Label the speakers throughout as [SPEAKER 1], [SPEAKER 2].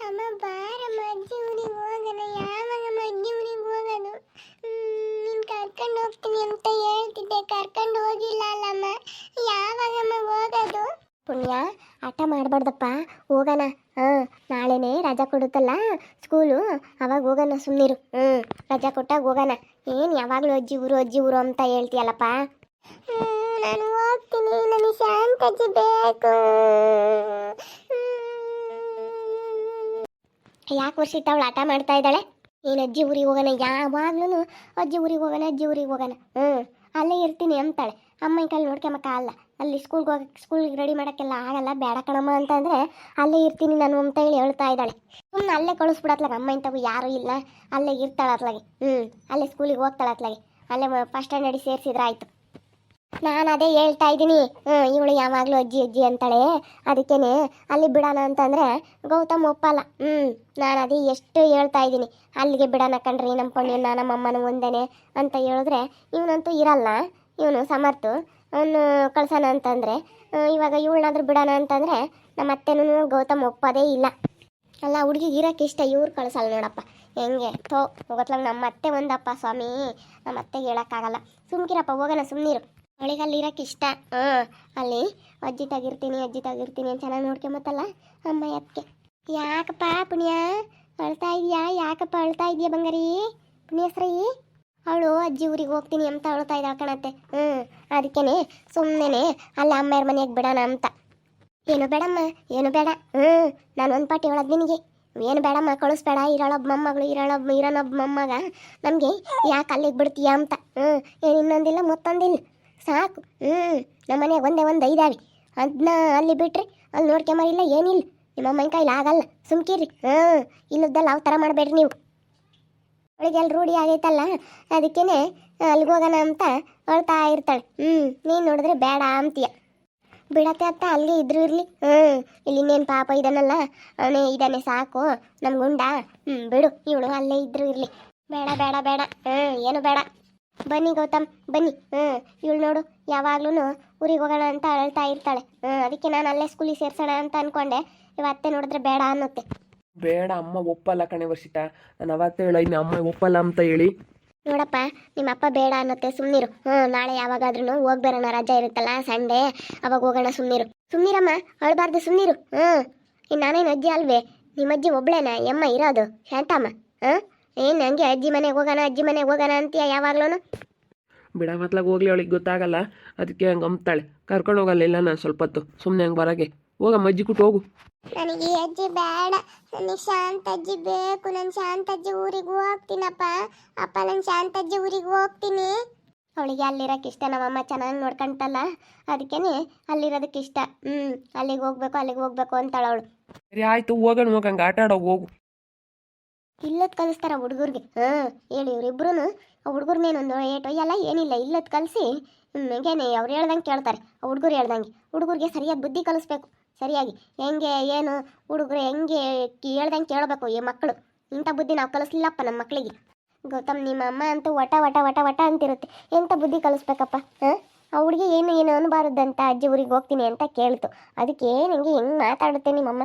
[SPEAKER 1] ಅಮ್ಮ ಬಾರಮ್ಮ ಅಜ್ಜಿ ಊರಿಗೆ ಹೋಗೋಣ. ಯಾವಾಗಮ್ಮ ಅಜ್ಜಿ ಊರಿಗೆ ಹೋಗೋದು? ನೀನು ಕರ್ಕೊಂಡು ಹೋಗ್ತೀನಿ ಅಂತ ಹೇಳ್ತಿದ್ದೆ, ಕರ್ಕೊಂಡು ಹೋಗಿಲ್ಲ ಅಲ್ಲಮ್ಮ. ಯಾವಾಗಮ್ಮ ಹೋಗೋದು? ಪುಣ್ಯ, ಆಟ ಮಾಡಬಾರ್ದಪ್ಪ, ಹೋಗೋಣ. ನಾಳೆನೇ ರಜಾ ಕೊಡುತ್ತಲ್ಲ ಸ್ಕೂಲು, ಅವಾಗ ಹೋಗೋಣ. ಸುಮ್ಮನಿರು. ರಜಾ ಕೊಟ್ಟಾಗ ಹೋಗೋಣ. ಏನು ಯಾವಾಗಲೂ ಅಜ್ಜಿ ಊರು ಅಂತ ಹೇಳ್ತೀಯಲ್ಲಪ್ಪ. ನಾನು ಹೋಗ್ತೀನಿ, ನನಗೆ ಶಾಂತಜ್ಜಿ ಬೇಕು. ಯಾಕೆ ವರ್ಷಿತ ಅವಳು ಆಟ ಮಾಡ್ತಾ ಇದ್ದಾಳೆ? ಏನು ಅಜ್ಜಿ ಊರಿಗೆ ಹೋಗೋಣ, ಯಾವಾಗ್ಲೂ ಅಜ್ಜಿ ಊರಿಗೆ ಹೋಗೋಣ. ಅಲ್ಲೇ ಇರ್ತೀನಿ ಅಂತಾಳೆ. ಅಮ್ಮನ ಕೈಲಿ ನೋಡ್ಕೊಂಬಕ್ಕಾಗಲ್ಲ, ಅಲ್ಲಿ ಸ್ಕೂಲ್ಗೆ ರೆಡಿ ಮಾಡೋಕ್ಕೆಲ್ಲ ಆಗಲ್ಲ, ಬೇಡ ಕಣಮ್ಮ ಅಂತಂದರೆ ಅಲ್ಲೇ ಇರ್ತೀನಿ ನಾನು ಅಂತ ಹೇಳಿ ಹೇಳ್ತಾ ಇದ್ದಾಳೆ. ಸುಮ್ಮನೆ ಅಲ್ಲೇ ಕಳಿಸ್ಬಿಡತ್ಲಾಗ, ಅಮ್ಮ ಇಂಥವು ಯಾರೂ ಇಲ್ಲ, ಅಲ್ಲೇ ಇರ್ತಾಳತ್ಲಾಗೆ. ಅಲ್ಲೇ ಸ್ಕೂಲಿಗೆ ಹೋಗ್ತಾಳತ್ಲಾಗೆ, ಅಲ್ಲೇ ಫಸ್ಟ್ ಸ್ಟ್ಯಾಂಡರ್ಡಿಗೆ ಸೇರಿಸಿದ್ರೆ ಆಯಿತು. ನಾನು ಅದೇ ಹೇಳ್ತಾ ಇದ್ದೀನಿ. ಇವಳು ಯಾವಾಗಲೂ ಅಜ್ಜಿ ಅಂತಾಳೆ, ಅದಕ್ಕೇನೆ ಅಲ್ಲಿ ಬಿಡೋಣ ಅಂತಂದರೆ ಗೌತಮ್ ಒಪ್ಪಲ್ಲ. ನಾನು ಅದೇ ಎಷ್ಟು ಹೇಳ್ತಾ ಇದ್ದೀನಿ, ಅಲ್ಲಿಗೆ ಬಿಡೋಣ ಕಣ್ರಿ, ನಮ್ಮ ಪುಣ್ಯನ ನಮ್ಮ ಅಮ್ಮನ ಒಂದೇನೆ ಅಂತ ಹೇಳಿದ್ರೆ ಇವನಂತೂ ಇರಲ್ಲ. ಇವನು ಸಮರ್ಥು, ಅವನು ಕಳ್ಸೋಣ ಅಂತಂದರೆ, ಇವಾಗ ಇವಳನ್ನಾದ್ರೂ ಬಿಡೋಣ ಅಂತಂದರೆ ನಮ್ಮ ಅತ್ತೆನೂ ಗೌತಮ್ ಒಪ್ಪೋದೇ ಇಲ್ಲ. ಅಲ್ಲ, ಹುಡುಗಿಗೆ ಇರೋಕ್ಕೆ ಇಷ್ಟ, ಇವ್ರು ಕಳಿಸಲ್ಲ ನೋಡಪ್ಪ. ಹೆಂಗೆ ಹೋಗತ್ಲಾಗ ನಮ್ಮ ಅತ್ತೆ ಒಂದಪ್ಪ ಸ್ವಾಮಿ, ನಮ್ಮ ಅತ್ತೆಗೆ ಹೇಳೋಕ್ಕಾಗಲ್ಲ. ಸುಮ್ಕಿರಪ್ಪ, ಹೋಗೋಣ, ಸುಮ್ಮನಿರು. ಅವಳಿಗೆ ಅಲ್ಲಿ ಇರೋಕ್ಕೆ ಇಷ್ಟ. ಅಲ್ಲಿ ಅಜ್ಜಿ ತಾಗಿರ್ತೀನಿ ಅಂತ ಚೆನ್ನಾಗಿ ನೋಡ್ಕೊಂಬತ್ತಲ್ಲ ಅಮ್ಮ ಅದಕ್ಕೆ. ಯಾಕಪ್ಪ ಪುಣ್ಯ ಅಳ್ತಾ ಇದೆಯಾ? ಯಾಕಪ್ಪ ಅಳ್ತಾ ಇದೆಯಾ ಬಂಗಾರಿ? ಪುಣ್ಯಶ್ರೀ ಅವಳು ಅಜ್ಜಿ ಊರಿಗೆ ಹೋಗ್ತೀನಿ ಅಂತ ಅಳ್ತಾ ಇದ್ದಾಳೆ ಕಣತ್ತೆ. ಅದಕ್ಕೇನೆ ಸುಮ್ಮನೆ ಅಲ್ಲ ಅಮ್ಮಯ್ಯರ ಮನೆಗೆ ಬಿಡೋಣ ಅಂತ. ಏನು ಬೇಡಮ್ಮ, ಏನು ಬೇಡ. ನಾನು ಒಂದು ಪಾಟಿ ಹೇಳೋದು ನಿನಗೆ, ಏನು ಬೇಡಮ್ಮ, ಕಳಿಸ್ಬೇಡ. ಇರೋಳೊಬ್ಬ ಮೊಮ್ಮಗಳು, ಇರೋನೊಬ್ಬ ಮೊಮ್ಮಗ, ನಮಗೆ ಯಾಕೆ ಅಲ್ಲಿಗೆ ಬಿಡ್ತೀಯಾ ಅಂತ. ಏನು ಇನ್ನೊಂದಿಲ್ಲ ಮತ್ತೊಂದಿಲ್ಲ, ಸಾಕು. ನಮ್ಮ ಮನೆಯಾಗ ಒಂದೇ ಇದಾವೆ, ಅದನ್ನ ಅಲ್ಲಿ ಬಿಟ್ರಿ ಅಲ್ಲಿ ನೋಡ್ಕೊಂಬರಿಲ್ಲ, ಏನಿಲ್ಲ. ನಿಮ್ಮ ಅಮ್ಮನ ಕೈಲಿ ಆಗಲ್ಲ, ಸುಮ್ಕಿರಿ. ಇಲ್ಲದ್ದಲ್ಲ ಯಾವ ಥರ ಮಾಡಬೇಡ್ರಿ ನೀವು. ಅವಳಿಗೆ ಅಲ್ಲಿ ರೂಢಿ ಆಗೈತಲ್ಲ, ಅದಕ್ಕೇನೆ ಅಲ್ಲಿಗೆ ಹೋಗೋಣ ಅಂತ ಹೇಳ್ತಾ ಇರ್ತಾಳೆ. ನೀನು ನೋಡಿದ್ರೆ ಬೇಡ ಅಂತೀಯ. ಬಿಡತ್ತೆ ಅತ್ತ, ಅಲ್ಲಿ ಇದ್ರೂ ಇರಲಿ. ಇಲ್ಲಿ ಇನ್ನೇನು ಪಾಪ ಇದನ್ನಲ್ಲ, ಅವನೇ ಇದ್ದಾನೆ ಸಾಕು ನಮ್ಮ ಗುಂಡ. ಬಿಡು, ಇವಳು ಅಲ್ಲೇ ಇದ್ರೂ ಇರಲಿ. ಬೇಡ ಬೇಡ ಬೇಡ, ಏನು ಬೇಡ. ಬನ್ನಿ ಗೌತಮ್ ಬನ್ನಿ. ಇವಳು ನೋಡು ಯಾವಾಗ್ಲೂ ಊರಿಗೆ ಹೋಗೋಣ ಅಂತ ಹೇಳ್ತಾ ಇರ್ತಾಳೆ. ಅದಕ್ಕೆ ನಾನು ಅಲ್ಲೇ ಸ್ಕೂಲಿಗೆ ಸೇರ್ಸೋಣ ಅಂತ ಅನ್ಕೊಂಡೆ. ಇವತ್ತೆ ನೋಡಿದ್ರೆ ಬೇಡ ಅನ್ನತ್ತೆ.
[SPEAKER 2] ಬೇಡ, ಅಮ್ಮ ಒಪ್ಪಲ್ಲ ಕಣೆ ವರ್ಷಿತ. ನಾನು ಅವತ್ತೇ ಹೇಳಿದ್ನಿ ಅಮ್ಮ ಒಪ್ಪಲ್ಲ ಅಂತ ಹೇಳಿ.
[SPEAKER 1] ನೋಡಪ್ಪ, ನಿಮ್ಮ ಅಪ್ಪ ಬೇಡ ಅನ್ನತ್ತೆ, ಸುಮ್ಮನಿರು. ನಾಳೆ ಯಾವಾಗಾದ್ರೂ ಹೋಗ್ಬರೋಣ, ರಜಾ ಇರುತ್ತಲ್ಲ ಸಂಡೇ, ಅವಾಗ ಹೋಗೋಣ. ಸುಮ್ಮನಿರಮ್ಮ, ಅಳಬಾರ್ದು, ಸುಮ್ಮನಿರು. ಇನ್ನು ನಾನೇನು ಅಜ್ಜಿ ಅಲ್ವೇ? ನಿಮ್ಮ ಅಜ್ಜಿ ಒಬ್ಳೇನ ಎಮ್ಮ ಇರೋದು, ಶಾಂತಮ್ಮ. ಏನು ಹಂಗೆ ಅಜ್ಜಿ ಮನೆಗೆ ಹೋಗೋಣ ಅಂತೀಯ ಯಾವಾಗ್ಲೂ?
[SPEAKER 2] ಬಿಡ ಮತ್ಲಾಗ ಹೋಗ್ಲಿ, ಅವಳಿಗೆ ಗೊತ್ತಾಗಲ್ಲ, ಅದಕ್ಕೆ ಹಂಗೆ ಅಂಬ್ತಾಳೆ. ಕರ್ಕೊಂಡು ಹೋಗಲ್ಲ ಇಲ್ಲ ನಾನು ಸ್ವಲ್ಪ ಹೊತ್ತು, ಸುಮ್ಮನೆ ಹಂಗೆ ಬರೋಗೆ. ಹೋಗಮ್ಮ ಅಜ್ಜಿ ಕೂಟ ಹೋಗು.
[SPEAKER 1] ನನಗೆ ಈ ಅಜ್ಜಿ ಬೇಡ, ನನಗೆ ಶಾಂತಜ್ಜಿ ಬೇಕು. ನಾನು ಶಾಂತಜ್ಜಿ ಊರಿಗೆ ಹೋಗ್ತೀನಪ್ಪ. ಅಪ್ಪ, ನಾನು ಶಾಂತಜ್ಜಿ ಊರಿಗೆ ಹೋಗ್ತೀನಿ. ಅವಳಿಗೆ ಅಲ್ಲಿರೋಕ್ಕೆ ಇಷ್ಟ, ನಮ್ಮಮ್ಮ ಚೆನ್ನಾಗಿ ನೋಡ್ಕೊಂತಲ್ಲ, ಅದಕ್ಕೇನೆ ಅಲ್ಲಿರೋದಕ್ಕೆ ಇಷ್ಟ. ಅಲ್ಲಿಗೆ ಹೋಗ್ಬೇಕು ಅಂತಾಳ ಅವಳು.
[SPEAKER 2] ಸರಿ ಆಯಿತು, ಹೋಗಂಗೆ ಆಟ ಆಡೋ ಹೋಗು.
[SPEAKER 1] ಇಲ್ಲದ್ ಕಲಿಸ್ತಾರ ಹುಡುಗರಿಗೆ. ಹೇಳಿ ಇವರಿಬ್ರು ಆ ಹುಡುಗರ್ನೇನೊಂದು ಏಟೊಯ್ಯಲ್ಲ ಏನಿಲ್ಲ, ಇಲ್ಲದ್ ಕಲಿಸಿ ಹೆಂಗೇನೆ ಅವ್ರು ಹೇಳ್ದಂಗೆ ಕೇಳ್ತಾರೆ. ಹುಡುಗರು ಹೇಳ್ದಂಗೆ ಹುಡುಗರಿಗೆ ಸರಿಯಾಗಿ ಬುದ್ಧಿ ಕಲಿಸ್ಬೇಕು. ಸರಿಯಾಗಿ ಹೆಂಗೆ ಏನು ಹುಡುಗರು ಹೆಂಗೆ ಹೇಳ್ದಂಗೆ ಕೇಳಬೇಕು. ಈ ಮಕ್ಕಳು ಇಂಥ ಬುದ್ಧಿ ನಾವು ಕಲಿಸ್ಲಿಲ್ಲಪ್ಪ ನಮ್ಮ ಮಕ್ಕಳಿಗೆ. ಗೌತಮ್ ನಿಮ್ಮ ಅಮ್ಮ ಅಂತೂ ವಟ ಅಂತಿರುತ್ತೆ. ಎಂಥ ಬುದ್ಧಿ ಕಲಿಸ್ಬೇಕಪ್ಪ. ಆ ಹುಡುಗಿ ಏನು ಅನ್ಬಾರದಂತ ಅಜ್ಜಿ ಊರಿಗೆ ಹೋಗ್ತೀನಿ ಅಂತ ಕೇಳ್ತು. ಅದಕ್ಕೆ ನಿಂಗೆ ಹೆಂಗೆ ಮಾತಾಡುತ್ತೆ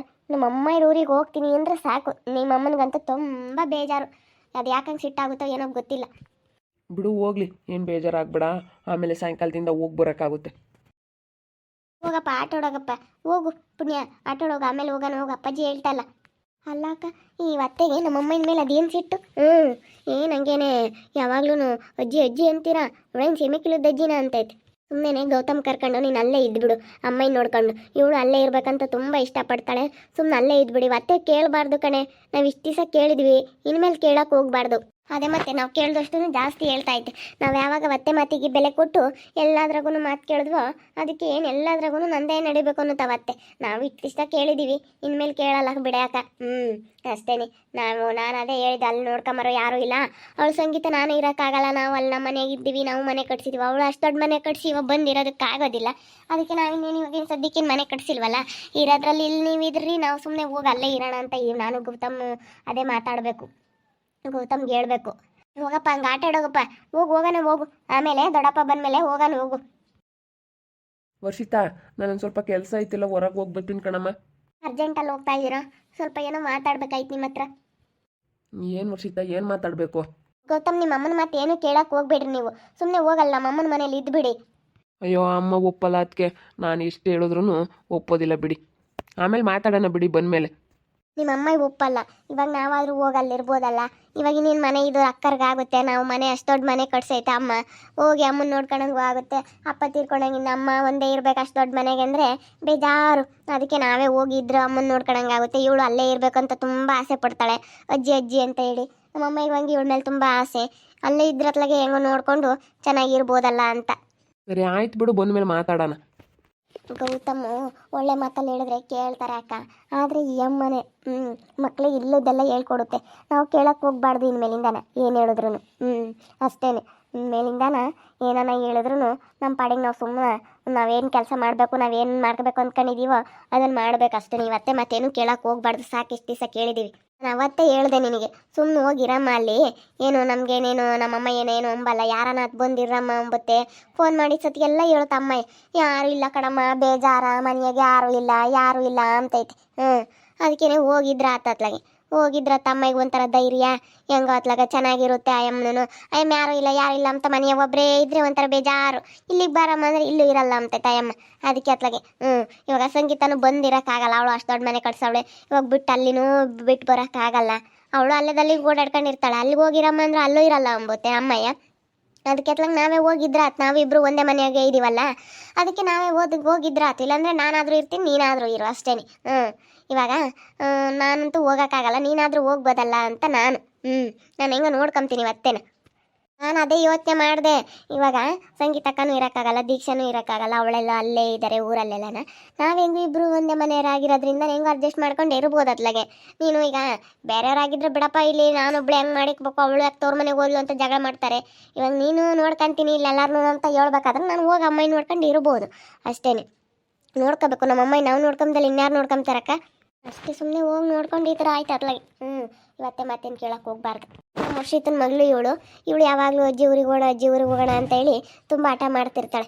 [SPEAKER 1] ನಮ್ಮಮ್ಮ ಊರಿಗೆ ಹೋಗ್ತೀನಿ ಅಂದರೆ ಸಾಕು. ನಿಮ್ಮಮ್ಮನಿಗಂತೂ ತುಂಬ ಬೇಜಾರು. ಅದು ಯಾಕಂಗೆ ಸಿಟ್ಟಾಗುತ್ತೋ ಏನೋ ಗೊತ್ತಿಲ್ಲ.
[SPEAKER 2] ಬಿಡು ಹೋಗ್ಲಿ, ಏನು ಬೇಜಾರಾಗ್ಬೇಡ. ಆಮೇಲೆ ಸಾಯಂಕಾಲದಿಂದ ಹೋಗಿ ಬರೋಕ್ಕಾಗುತ್ತೆ.
[SPEAKER 1] ಹೋಗಪ್ಪ, ಆಟೋಡೋಗಪ್ಪ, ಹೋಗು ಪುಣ್ಯ, ಆಟೋಡೋಗ, ಆಮೇಲೆ ಹೋಗೋಣ. ಹೋಗ, ಅಪ್ಪಾಜಿ ಹೇಳ್ತಲ್ಲ. ಅಲ್ಲ ಅಕ್ಕ, ಈ ಅತ್ತೆಗೆ ನಮ್ಮಮ್ಮನ ಮೇಲೆ ಅದೇನು ಸಿಟ್ಟು? ಏನು ಹಂಗೇನೆ ಯಾವಾಗ್ಲೂ ಅಜ್ಜಿ ಅಂತೀರಾ? ಒಳಗೆ ಸೀಮೆ ಕಿಲುದ ಅಜ್ಜಿನ ಅಂತೈತೆ. ಸುಮ್ಮನೆ ಗೌತಮ್ ಕರ್ಕೊಂಡು ನೀನು ಅಲ್ಲೇ ಇದ್ಬಿಡು, ಅಮ್ಮನ ನೋಡ್ಕೊಂಡು. ಇವಳು ಅಲ್ಲೇ ಇರ್ಬೇಕಂತ ತುಂಬ ಇಷ್ಟಪಡ್ತಾಳೆ. ಸುಮ್ಮನೆ ಅಲ್ಲೇ ಇದ್ಬಿಡಿ. ಅತ್ತೆ ಕೇಳಬಾರ್ದು ಕಣೆ, ನಾವು ಇಷ್ಟು ದಿವಸ ಕೇಳಿದ್ವಿ, ಇನ್ಮೇಲೆ ಕೇಳೋಕೆ ಹೋಗ್ಬಾರ್ದು. ಅದೇ ಮತ್ತೆ ನಾವು ಕೇಳಿದಷ್ಟು ಜಾಸ್ತಿ ಹೇಳ್ತಾ ಇದ್ದೆ. ನಾವು ಯಾವಾಗ ಅತ್ತೆ ಮಾತಿಗೆ ಬೆಲೆ ಕೊಟ್ಟು ಎಲ್ಲಾದ್ರಾಗೂ ಮಾತು ಕೇಳಿದ್ವೋ, ಅದಕ್ಕೆ ಏನು ಎಲ್ಲಾದ್ರಾಗೂ ನಂದೇ ನಡಿಬೇಕು ಅನ್ನೋತಾವ ಅತ್ತೆ. ನಾವು ಇಷ್ಟ ಕೇಳಿದ್ದೀವಿ, ಇನ್ಮೇಲೆ ಕೇಳಲ್ಲ ಬಿಡ್ಯಾಕ. ಅಷ್ಟೇನೆ. ನಾನು ಅದೇ ಹೇಳಿದೆ, ಅಲ್ಲಿ ನೋಡ್ಕೊಂಬರೋ ಯಾರೂ ಇಲ್ಲ. ಅವಳು ಸಂಗೀತ ನಾನು ಇರೋಕ್ಕಾಗಲ್ಲ, ನಾವು ಅಲ್ಲಿ ನಮ್ಮ ಮನೆಗೆ ಇದ್ದೀವಿ, ನಾವು ಮನೆ ಕಟ್ಸಿದ್ದೀವಿ. ಅವಳು ಅಷ್ಟು ದೊಡ್ಡ ಮನೆ ಕಟ್ಸಿ ಇವಾಗ ಬಂದಿರೋದಕ್ಕಾಗೋದಿಲ್ಲ. ಅದಕ್ಕೆ ನಾವಿನ್ನೇನು ಇವಾಗ ಸದ್ಯಕ್ಕೇನು ಮನೆ ಕಟ್ಸಿಲ್ವಲ್ಲ, ಇರೋದ್ರಲ್ಲಿ ಇಲ್ಲಿ ನೀವು ಇದ್ರಿ, ನಾವು ಸುಮ್ಮನೆ ಹೋಗಿ ಅಲ್ಲೇ ಇರೋಣ ಅಂತ ನಾನು ಗೌತಮ್ ಅದೇ ಮಾತಾಡಬೇಕು. ಗೌತಮ್ಗೆ ಹೇಳ್ಬೇಕು. ಹೋಗಪ್ಪ, ಹಂಗೆ ಆಟ ಆಡೋಗಪ್ಪ, ಹೋಗೋಣ ಹೋಗು. ಆಮೇಲೆ ದೊಡ್ಡಪ್ಪ ಬಂದಮೇಲೆ ಹೋಗು.
[SPEAKER 2] ವರ್ಷಿತಾ, ನಾನೊಂದು ಸ್ವಲ್ಪ ಕೆಲಸ ಐತಿಲ್ಲ, ಹೊರಗೆ ಹೋಗ್ಬರ್ತೀನಿ ಕಣಮ್ಮ.
[SPEAKER 1] ಅರ್ಜೆಂಟಲ್ಲಿ ಹೋಗ್ತಾ ಇದ್ದೀರಾ? ಸ್ವಲ್ಪ ಏನೋ ಮಾತಾಡ್ಬೇಕಾಯ್ತು ನಿಮ್ಮ ಹತ್ರ.
[SPEAKER 2] ಏನು ವರ್ಷಿತ ಏನು ಮಾತಾಡಬೇಕು?
[SPEAKER 1] ಗೌತಮ್, ನಿಮ್ಮ ಅಮ್ಮನ ಮಾತು ಏನು ಕೇಳಕ್ಕೆ ಹೋಗ್ಬೇಡ್ರಿ ನೀವು. ಸುಮ್ಮನೆ ಹೋಗಲ್ಲ, ನಮ್ಮ ಅಮ್ಮನ ಮನೇಲಿ ಇದ್ಬಿಡಿ.
[SPEAKER 2] ಅಯ್ಯೋ ಅಮ್ಮ ಒಪ್ಪಲ್ಲ, ಅದಕ್ಕೆ ನಾನು ಎಷ್ಟು ಹೇಳಿದ್ರು ಒಪ್ಪೋದಿಲ್ಲ ಬಿಡಿ. ಆಮೇಲೆ ಮಾತಾಡೋಣ ಬಿಡಿ ಬಂದಮೇಲೆ.
[SPEAKER 1] ನಿಮ್ಮ ಅಮ್ಮ ಒಪ್ಪಲ್ಲ. ಇವಾಗ ನಾವಾದರೂ ಹೋಗಿ ಅಲ್ಲಿರ್ಬೋದಲ್ಲ. ಇವಾಗ ಇನ್ನೇನು ಮನೆ ಇದು ಅಕ್ಕರ್ಗಾಗುತ್ತೆ. ನಾವು ಮನೆ ಅಷ್ಟು ದೊಡ್ಡ ಮನೆ ಕಟ್ಸೈತೆ ಅಮ್ಮ. ಹೋಗಿ ಅಮ್ಮನ ನೋಡ್ಕೊಂಡಂಗೂ ಆಗುತ್ತೆ. ಅಪ್ಪ ತೀರ್ಕೊಂಡಂಗಿಂದ ಅಮ್ಮ ಒಂದೇ ಇರ್ಬೇಕು ಅಷ್ಟು ದೊಡ್ಡ ಮನೆಗೆ ಅಂದರೆ ಬೇಜಾರು. ಅದಕ್ಕೆ ನಾವೇ ಹೋಗಿದ್ರು ಅಮ್ಮನ ನೋಡ್ಕೊಂಡಂಗಾಗುತ್ತೆ. ಇವಳು ಅಲ್ಲೇ ಇರಬೇಕಂತ ತುಂಬ ಆಸೆ ಪಡ್ತಾಳೆ, ಅಜ್ಜಿ ಅಜ್ಜಿ ಅಂತ ಹೇಳಿ. ನಮ್ಮಮ್ಮ ಇವಾಗ ಇವಳ ಮೇಲೆ ತುಂಬ ಆಸೆ. ಅಲ್ಲೇ ಇದ್ರತ್ಲಾಗೆ ಹೆಂಗೋ ನೋಡಿಕೊಂಡು ಚೆನ್ನಾಗಿರ್ಬೋದಲ್ಲ ಅಂತ.
[SPEAKER 2] ಸರಿ ಆಯ್ತು ಬಿಡು, ಬಂದಮೇಲೆ ಮಾತಾಡೋಣ.
[SPEAKER 1] ಗೌತಮು ಒಳ್ಳೆ ಮಾತಲ್ಲಿ ಹೇಳಿದ್ರೆ ಕೇಳ್ತಾರೆ ಅಕ್ಕ. ಆದರೆ ಈ ಅಮ್ಮನೆ ಮಕ್ಕಳಿಗೆ ಇಲ್ಲದೆಲ್ಲ ಹೇಳ್ಕೊಡುತ್ತೆ. ನಾವು ಕೇಳಕ್ಕೆ ಹೋಗ್ಬಾರ್ದು ಇನ್ಮೇಲಿಂದಾನ ಏನು ಹೇಳಿದ್ರು. ಅಷ್ಟೇ, ಮೇಲಿಂದಾನ ಏನಾನ ಹೇಳಿದ್ರು ನಮ್ಮ ಪಾಡಿಗೆ ನಾವು ಸುಮ್ಮನೆ ನಾವೇನು ಕೆಲಸ ಮಾಡಬೇಕು, ನಾವೇನು ಮಾಡ್ಕೋಬೇಕು ಅಂದ್ಕೊಂಡಿದ್ದೀವೋ ಅದನ್ನು ಮಾಡ್ಬೇಕು ಅಷ್ಟೇ. ಇವತ್ತೇ ಮತ್ತೇನು ಕೇಳಕ್ಕೆ ಹೋಗ್ಬಾರ್ದು, ಸಾಕು ಇಷ್ಟು ದಿವಸ ಕೇಳಿದ್ದೀವಿ. ನಾನು ಅವತ್ತೇ ಹೇಳಿದೆ ನಿನಗೆ, ಸುಮ್ಮನೆ ಹೋಗಿರಮ್ಮ ಅಲ್ಲಿ. ಏನು ನಮಗೇನೇನು ನಮ್ಮಮ್ಮ ಏನೇನು ಅಂಬಲ್ಲ, ಯಾರನ್ನ ಅದು ಬಂದಿರಮ್ಮ ಅಂಬುತ್ತೆ. ಫೋನ್ ಮಾಡಿ ಸತಿಗೆಲ್ಲ ಹೇಳುತ್ತೆ ಅಮ್ಮ, ಯಾರು ಇಲ್ಲ ಕಣಮ್ಮ, ಬೇಜಾರ ಮನೆಯಾಗೆ ಯಾರೂ ಇಲ್ಲ ಅಂತೈತೆ. ಅದಕ್ಕೇನೆ ಹೋಗಿದ್ರ ಆತತ್ಲಾಗೆ ಹೋಗಿದ್ರ ತಮ್ಮಗೆ ಒಂಥರ ಧೈರ್ಯ, ಹೆಂಗೋ ಅತ್ಲಾಗ ಚೆನ್ನಾಗಿರುತ್ತೆ. ಆಯಮ್ಮನೂ ಯಾರೂ ಇಲ್ಲ ಅಂತ ಮನೆಯ ಒಬ್ಬರೇ ಇದ್ರೆ ಒಂಥರ ಬೇಜಾರು. ಇಲ್ಲಿಗೆ ಬಾರಮ್ಮ ಅಂದರೆ ಇಲ್ಲೂ ಇರಲ್ಲ ಅಂತೈತೆ ಆಯಮ್ಮ. ಅದಕ್ಕೆ ಅತ್ಲಾಗೆ ಇವಾಗ ಸಂಗೀತನೂ ಬಂದಿರೋಕ್ಕಾಗಲ್ಲ, ಅವಳು ಅಷ್ಟು ದೊಡ್ಡ ಮನೆ ಕಟ್ಸವಳೆ. ಇವಾಗ ಬಿಟ್ಟು ಅಲ್ಲಿನೂ ಬಿಟ್ಟು ಬರೋಕ್ಕಾಗಲ್ಲ. ಅವಳು ಅಲ್ಲಿಗೆ ಓಡಾಡ್ಕೊಂಡಿರ್ತಾಳೆ. ಅಲ್ಲಿಗೆ ಹೋಗಿರಮ್ಮ ಅಂದ್ರೆ ಅಲ್ಲೂ ಇರಲ್ಲ ಅಂಬುತ್ತೆ ಅಮ್ಮಯ್ಯ. ಅದಕ್ಕೆ ಅತ್ಲಾಗ ನಾವೇ ಹೋಗಿದ್ರಾತ್, ನಾವಿಬ್ರು ಒಂದೇ ಮನೆಯಾಗೆ ಇದೀವಲ್ಲ, ಅದಕ್ಕೆ ನಾವೇ ಹೋಗಿದ್ರಾತ್. ಇಲ್ಲಾಂದರೆ ನಾನಾದರೂ ಇರ್ತೀನಿ, ನೀನಾದರೂ ಇರು ಅಷ್ಟೇ. ಇವಾಗ ನಾನಂತೂ ಹೋಗೋಕ್ಕಾಗಲ್ಲ, ನೀನಾದರೂ ಹೋಗ್ಬೋದಲ್ಲ ಅಂತ ನಾನು ಹೆಂಗೋ ನೋಡ್ಕೊತೀನಿ ಇವತ್ತೇನು. ನಾನು ಅದೇ ಯೋಚನೆ ಮಾಡಿದೆ. ಇವಾಗ ಸಂಗೀತಕ್ಕನೂ ಇರೋಕ್ಕಾಗಲ್ಲ, ದೀಕ್ಷಾನೂ ಇರೋಕ್ಕಾಗಲ್ಲ, ಅವಳೆಲ್ಲ ಅಲ್ಲೇ ಇದ್ದಾರೆ ಊರಲ್ಲೆಲ್ಲನ. ನಾವು ಹೆಂಗೂ ಇಬ್ಬರು ಒಂದೇ ಮನೆಯವರಾಗಿರೋದ್ರಿಂದ ಹೆಂಗೋ ಅಡ್ಜಸ್ಟ್ ಮಾಡ್ಕೊಂಡು ಇರ್ಬೋದು ಅತ್ಲಾಗೆ. ನೀನು ಈಗ ಬೇರೆಯವರಾಗಿದ್ರೆ ಬಿಡಪ್ಪ, ಇಲ್ಲಿ ನಾನೊಬ್ಳು ಹೆಂಗೆ ಮಾಡಿಕ್ಬೇಕು, ಅವಳು ಯಾಕೆ ತವ್ರ ಮನೆಗೆ ಹೋದ್ಲು ಅಂತ ಜಗಳ ಮಾಡ್ತಾರೆ. ಇವಾಗ ನೀನು ನೋಡ್ಕೊಂತೀನಿ ಇಲ್ಲಿ ಎಲ್ಲರೂ ಅಂತ ಹೇಳ್ಬೇಕಾದ್ರೆ ನಾನು ಹೋಗಿ ಅಮ್ಮಯ್ಯ ನೋಡ್ಕೊಂಡು ಇರ್ಬೋದು ಅಷ್ಟೇ. ನೋಡ್ಕೋಬೇಕು, ನಮ್ಮ ಅಮ್ಮಯ್ಯ ನಾವು ನೋಡ್ಕೊಂಬದಲ್ಲಿ ಇನ್ಯಾರು ನೋಡ್ಕೊಂತಾರಕ್ಕ. ಅಷ್ಟೇ, ಸುಮ್ಮನೆ ಹೋಗಿ ನೋಡ್ಕೊಂಡು ಈ ಥರ ಆಯ್ತು ಅತ್ಲಾಗೆ. ಇವತ್ತೇ ಮತ್ತೇನು ಕೇಳಕ್ಕೆ ಹೋಗ್ಬಾರ್ದು. ನಮ್ಮ ವರ್ಷಿತನ ಮಗಳು ಇವಳು ಯಾವಾಗಲೂ ಅಜ್ಜಿ ಊರಿಗೆ ಹೋಗೋಣ ಅಂತ ಹೇಳಿ ತುಂಬ ಆಟ ಮಾಡ್ತಿರ್ತಾಳೆ.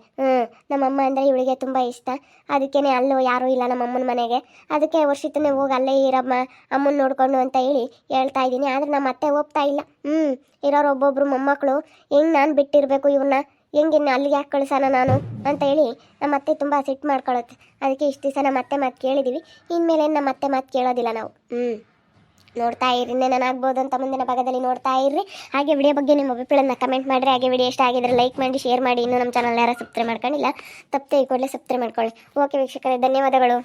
[SPEAKER 1] ನಮ್ಮಮ್ಮ ಅಂದರೆ ಇವಳಿಗೆ ತುಂಬ ಇಷ್ಟ. ಅದಕ್ಕೇ ಅಲ್ಲೂ ಯಾರೂ ಇಲ್ಲ ನಮ್ಮ ಅಮ್ಮನ ಮನೆಗೆ. ಅದಕ್ಕೆ ವರ್ಷಿತನೇ ಹೋಗಿ ಅಲ್ಲೇ ಇರಮ್ಮ ಅಮ್ಮನ ನೋಡ್ಕೊಂಡು ಅಂತ ಹೇಳಿ ಹೇಳ್ತಾ ಇದ್ದೀನಿ. ಆದರೆ ನಮ್ಮ ಅತ್ತೆ ಒಪ್ತಾ ಇಲ್ಲ. ಇರೋರು ಒಬ್ಬೊಬ್ರು ಮೊಮ್ಮಕ್ಕಳು, ಹೆಂಗೆ ನಾನು ಬಿಟ್ಟಿರಬೇಕು ಇವ್ರನ್ನ, ಹೆಂಗೆ ಅಲ್ಲಿಗೆ ಯಾಕೆ ಕಳ್ಸೋಣ ನಾನು ಅಂತ ಹೇಳಿ ನಮ್ಮ ಅತ್ತೆ ತುಂಬ ಸಿಟ್ಟು ಮಾಡ್ಕೊಳ್ಳುತ್ತೆ. ಅದಕ್ಕೆ ಇಷ್ಟು ದಿವಸ ನಮ್ಮ ಅತ್ತೆ ಮಾತು ಕೇಳಿದ್ದೀವಿ, ಇನ್ಮೇಲೆ ನಮ್ಮ ಅತ್ತೆ ಮಾತು ಕೇಳೋದಿಲ್ಲ ನಾವು. ನೋಡ್ತಾ ಇರ್ರಿ, ಏನಾಗ್ಬೋದು ಅಂತ ಮುಂದಿನ ಭಾಗದಲ್ಲಿ ನೋಡ್ತಾ ಇರ್ರಿ. ಹಾಗೆ ವಿಡಿಯೋ ಬಗ್ಗೆ ನಿಮ್ಮ ಅಭಿಪ್ರಾಯನ ಕಮೆಂಟ್ ಮಾಡಿರಿ. ಹಾಗೆ ವಿಡಿಯೋ ಇಷ್ಟ ಆಗಿದ್ರೆ ಲೈಕ್ ಮಾಡಿ, ಶೇರ್ ಮಾಡಿ. ಇನ್ನೂ ನಮ್ಮ ಚಾನಲ್ ಯಾರು ಸಬ್ಸ್ಕ್ರೈಬ್ ಮಾಡ್ಕೊಂಡಿಲ್ಲ, ತಪ್ಪದೆ ಈ ಕೂಡಲೇ ಸಬ್ಸ್ಕ್ರೈಬ್ ಮಾಡ್ಕೊಳ್ಳಿ. ಓಕೆ ವೀಕ್ಷಕರೇ, ಧನ್ಯವಾದಗಳು.